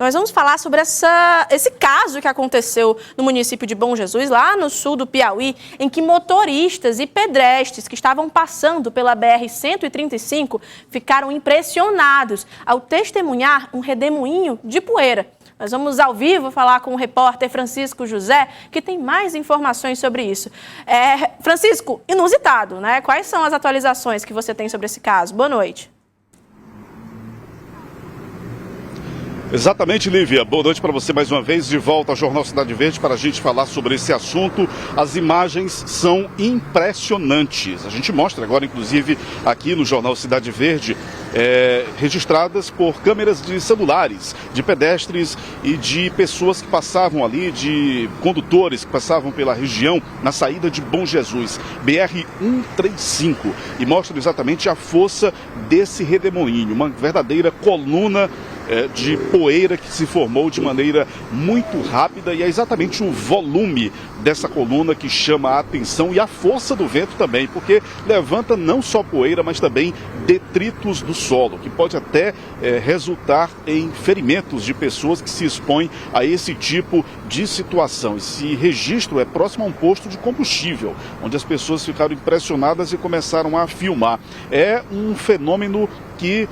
Nós vamos falar sobre esse caso que aconteceu no município de Bom Jesus, lá no sul do Piauí, em que motoristas e pedestres que estavam passando pela BR-135 ficaram impressionados ao testemunhar um redemoinho de poeira. Nós vamos ao vivo falar com o repórter Francisco José, que tem mais informações sobre isso. Francisco, inusitado, né? Quais são as atualizações que você tem sobre esse caso? Boa noite. Exatamente, Lívia. Boa noite para você mais uma vez, de volta ao Jornal Cidade Verde para a gente falar sobre esse assunto. As imagens são impressionantes. A gente mostra agora, inclusive, aqui no Jornal Cidade Verde, registradas por câmeras de celulares, de pedestres e de pessoas que passavam ali, de condutores que passavam pela região na saída de Bom Jesus, BR-135, e mostram exatamente a força desse redemoinho, uma verdadeira coluna de poeira que se formou de maneira muito rápida, e é exatamente o volume dessa coluna que chama a atenção, e a força do vento também, porque levanta não só poeira, mas também detritos do solo, que pode até resultar em ferimentos de pessoas que se expõem a esse tipo de situação. Esse registro é próximo a um posto de combustível, onde as pessoas ficaram impressionadas e começaram a filmar. É um fenômeno que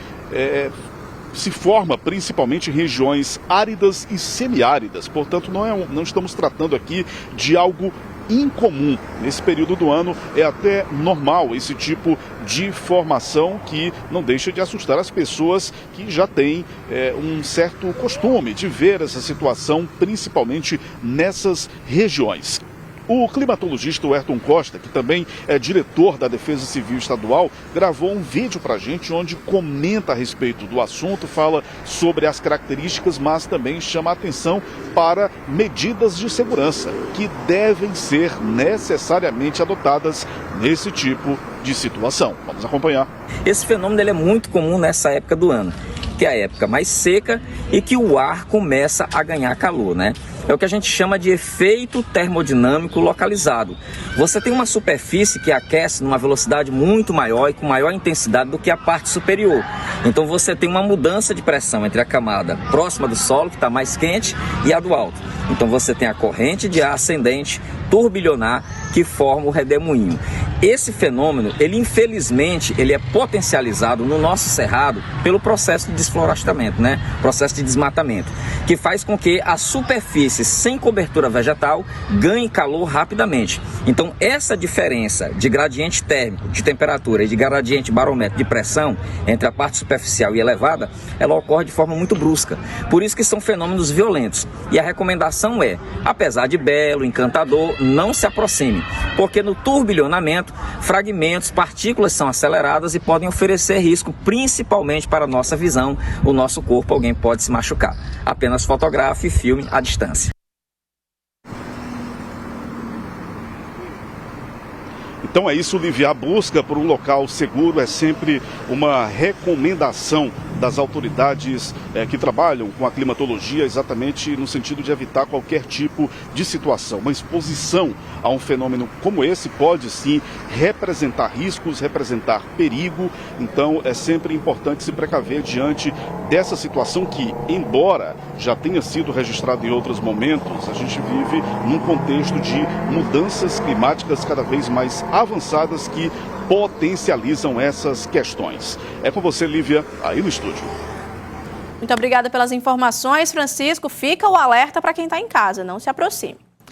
se forma principalmente em regiões áridas e semiáridas, portanto não estamos tratando aqui de algo incomum. Nesse período do ano é até normal esse tipo de formação, que não deixa de assustar as pessoas que já têm um certo costume de ver essa situação, principalmente nessas regiões. O climatologista Ayrton Costa, que também é diretor da Defesa Civil Estadual, gravou um vídeo para a gente onde comenta a respeito do assunto, fala sobre as características, mas também chama a atenção para medidas de segurança que devem ser necessariamente adotadas nesse tipo de situação. Vamos acompanhar. Esse fenômeno ele é muito comum nessa época do ano, que é a época mais seca e que o ar começa a ganhar calor, né? É o que a gente chama de efeito termodinâmico localizado. Você tem uma superfície que aquece numa velocidade muito maior e com maior intensidade do que a parte superior. Então você tem uma mudança de pressão entre a camada próxima do solo, que está mais quente, e a do alto. Então você tem a corrente de ar ascendente turbilhonar que forma o redemoinho. Esse fenômeno, infelizmente, ele é potencializado no nosso cerrado pelo processo de desflorestamento, né? Processo de desmatamento, que faz com que a superfície sem cobertura vegetal ganhe calor rapidamente. Então, essa diferença de gradiente térmico, de temperatura e de gradiente barométrico de pressão entre a parte superficial e elevada, ela ocorre de forma muito brusca. Por isso que são fenômenos violentos. E a recomendação é, apesar de belo, encantador, não se aproxime, porque no turbilhonamento, fragmentos, partículas são aceleradas e podem oferecer risco, principalmente para a nossa visão, o nosso corpo, alguém pode se machucar. Apenas fotografe e filme à distância. Então é isso, Lívia. A busca por um local seguro é sempre uma recomendação das autoridades que trabalham com a climatologia, exatamente no sentido de evitar qualquer tipo de situação. Uma exposição a um fenômeno como esse pode sim representar riscos, representar perigo. Então é sempre importante se precaver diante dessa situação que, embora já tenha sido registrada em outros momentos, a gente vive num contexto de mudanças climáticas cada vez mais avançadas que potencializam essas questões. É com você, Lívia, aí no estúdio. Muito obrigada pelas informações, Francisco. Fica o alerta para quem está em casa, não se aproxime.